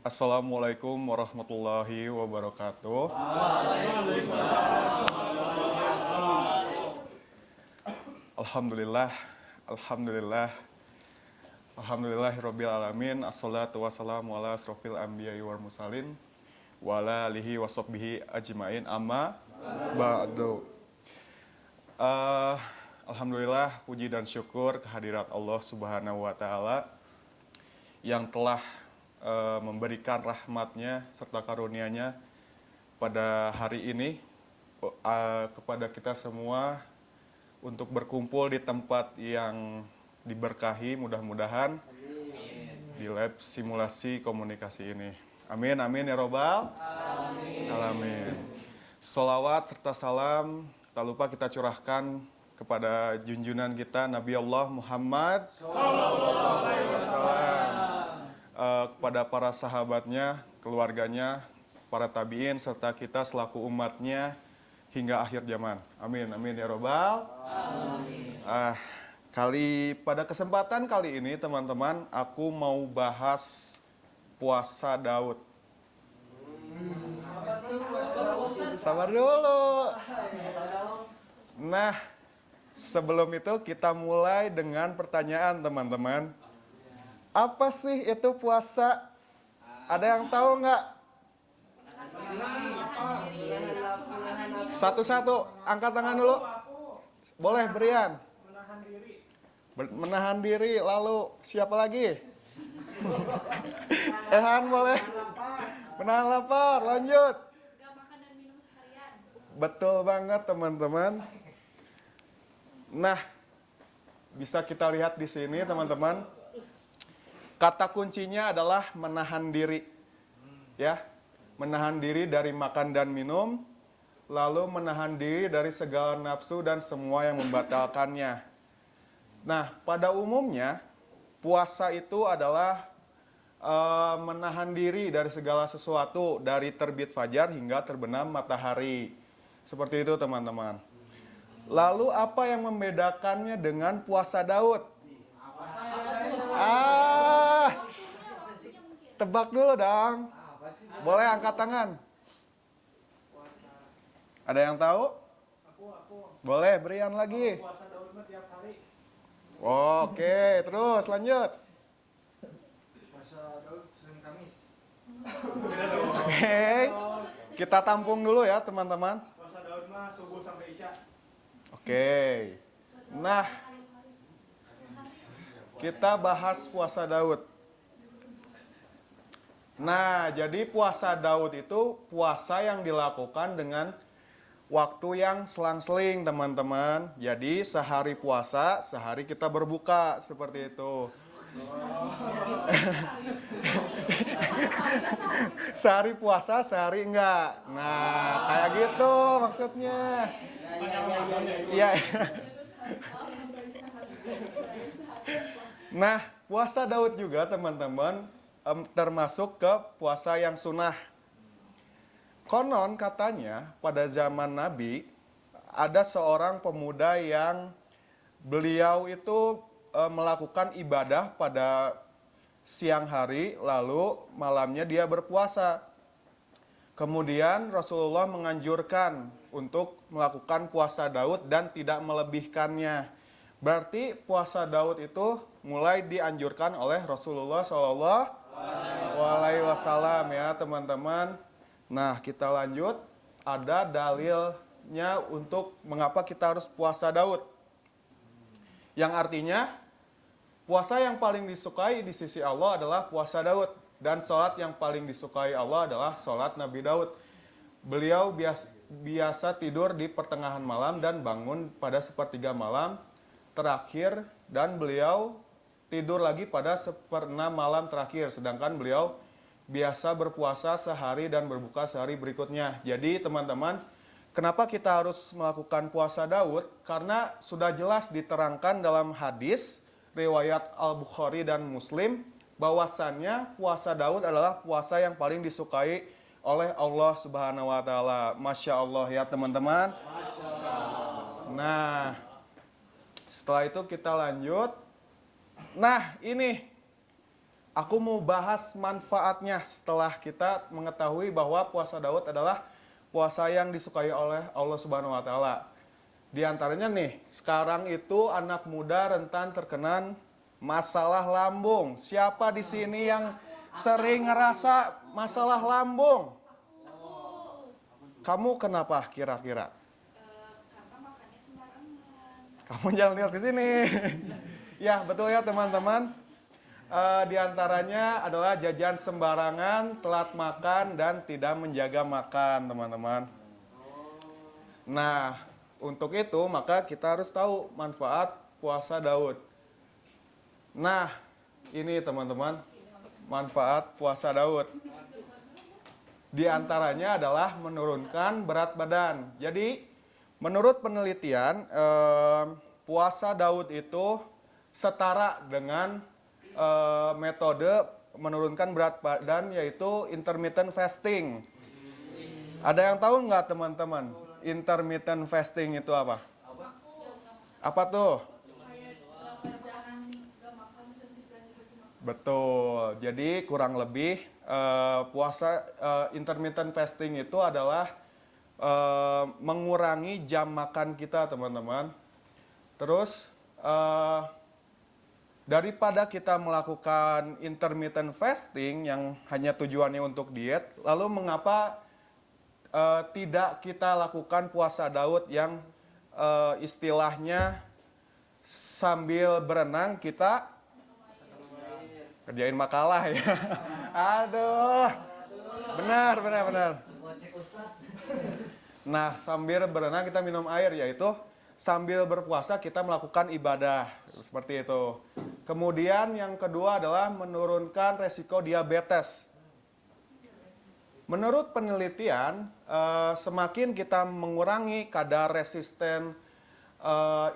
Assalamualaikum warahmatullahi wabarakatuh. Alhamdulillah, Alhamdulillah, Alhamdulillahirabbil alamin. Assalatu wassalamu ala asrofil anbiya'i wal mursalin wa ala alihi washabbihi ajmain. Amma ba'du. Alhamdulillah, puji dan syukur kehadirat Allah Subhanahu wa taala yang telah memberikan rahmatnya serta karunia-Nya pada hari ini kepada kita semua untuk berkumpul di tempat yang diberkahi, mudah-mudahan di lab simulasi komunikasi ini. Amin, amin ya robbal alamin. Sholawat serta salam tak lupa kita curahkan kepada junjungan kita Nabi Allah Muhammad sallallahu alaihi wasallam, kepada para sahabatnya, keluarganya, para tabi'in, serta kita selaku umatnya hingga akhir zaman. Amin, amin ya robbal alamin. Pada kesempatan kali ini teman-teman, aku mau bahas puasa Daud. Sabar dulu. Nah, sebelum itu kita mulai dengan pertanyaan teman-teman. Apa sih itu puasa? Ada yang tahu nggak? Satu-satu, angkat tangan dulu. Boleh, Brian. Menahan diri, lalu siapa lagi? Ehan boleh. Menahan lapar, lanjut. Gak makan dan minum seharian. Betul banget teman-teman. Nah, bisa kita lihat di sini teman-teman. Kata kuncinya adalah menahan diri. Ya, menahan diri dari makan dan minum, lalu menahan diri dari segala nafsu dan semua yang membatalkannya. Nah, pada umumnya puasa itu adalah menahan diri dari segala sesuatu, dari terbit fajar hingga terbenam matahari. Seperti itu teman-teman. Lalu apa yang membedakannya dengan puasa Daud? Tebak dulu dong. Boleh angkat tangan. Ada yang tahu? Boleh, Brian lagi. Oke, terus lanjut. Oke, kita tampung dulu ya teman-teman. Puasa Daud mah subuh sampai isya. Oke, nah kita bahas puasa Daud. Nah, jadi puasa Daud itu puasa yang dilakukan dengan waktu yang selang-seling teman-teman. Jadi sehari puasa, sehari kita berbuka, seperti itu. Sehari puasa, sehari enggak. Nah, kayak gitu maksudnya. Iya. Nah, puasa Daud juga teman-teman termasuk ke puasa yang sunnah. Konon katanya pada zaman Nabi ada seorang pemuda yang beliau itu melakukan ibadah pada siang hari, lalu malamnya dia berpuasa. Kemudian Rasulullah menganjurkan untuk melakukan puasa Daud dan tidak melebihkannya. Berarti puasa Daud itu mulai dianjurkan oleh Rasulullah SAW ya teman-teman. Nah, kita lanjut. Ada dalilnya untuk mengapa kita harus puasa Daud. Yang artinya puasa yang paling disukai di sisi Allah adalah puasa Daud. Dan sholat yang paling disukai Allah adalah sholat Nabi Daud. Beliau biasa tidur di pertengahan malam dan bangun pada sepertiga malam terakhir. Dan beliau tidur lagi pada seperenam malam terakhir. Sedangkan beliau biasa berpuasa sehari dan berbuka sehari berikutnya. Jadi teman-teman, kenapa kita harus melakukan puasa Daud? Karena sudah jelas diterangkan dalam hadis riwayat Al-Bukhari dan Muslim bahwasannya puasa Daud adalah puasa yang paling disukai oleh Allah Subhanahu wa taala. Masya Allah ya teman-teman. Nah, setelah itu kita lanjut. Nah, ini aku mau bahas manfaatnya setelah kita mengetahui bahwa puasa Daud adalah puasa yang disukai oleh Allah Subhanahu wa taala. Di antaranya nih, sekarang itu anak muda rentan terkena masalah lambung. Siapa di sini yang sering ngerasa masalah lambung? Kamu kenapa kira-kira? Karena makannya sembarangan. Kamu jangan lihat ke sini. Ya, betul ya teman-teman. Di antaranya adalah jajan sembarangan, telat makan, dan tidak menjaga makan, teman-teman. Nah, untuk itu maka kita harus tahu manfaat puasa Daud. Nah, ini teman-teman, manfaat puasa Daud. Di antaranya adalah menurunkan berat badan. Jadi, menurut penelitian, puasa Daud itu setara dengan metode menurunkan berat badan yaitu intermittent fasting. Ada yang tahu nggak teman-teman? Intermittent fasting itu apa? Apa tuh? Betul. Jadi kurang lebih puasa intermittent fasting itu adalah mengurangi jam makan kita, teman-teman. Terus daripada kita melakukan intermittent fasting yang hanya tujuannya untuk diet, lalu mengapa tidak kita lakukan puasa Daud yang istilahnya sambil berenang kita kerjain makalah ya. Aduh. Benar. Nah, sambil berenang kita minum air, yaitu sambil berpuasa kita melakukan ibadah. Seperti itu. Kemudian yang kedua adalah menurunkan resiko diabetes. Menurut penelitian, semakin kita mengurangi kadar resisten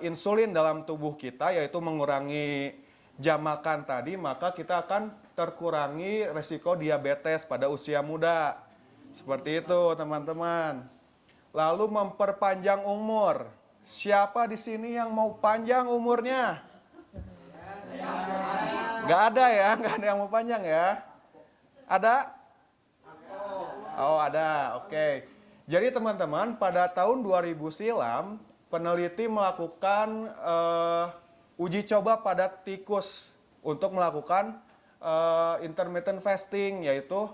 insulin dalam tubuh kita, yaitu mengurangi jam makan tadi, maka kita akan terkurangi resiko diabetes pada usia muda. Seperti itu, teman-teman. Lalu memperpanjang umur. Siapa di sini yang mau panjang umurnya? Nggak ada ya, nggak ada yang mau panjang ya. Ada? Oh ada, oke. Jadi teman-teman, pada tahun 2000 silam, peneliti melakukan uji coba pada tikus untuk melakukan intermittent fasting, yaitu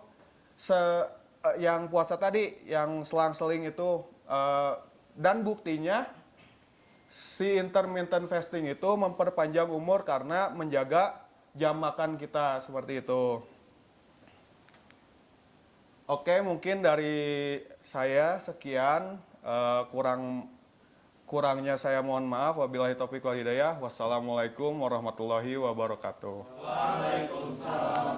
yang puasa tadi, yang selang-seling itu. Dan buktinya, si intermittent fasting itu memperpanjang umur karena menjaga jam makan kita, seperti itu. Oke, mungkin dari saya sekian, kurangnya saya mohon maaf. Wabillahi taufiq wal hidayah. Wassalamualaikum warahmatullahi wabarakatuh.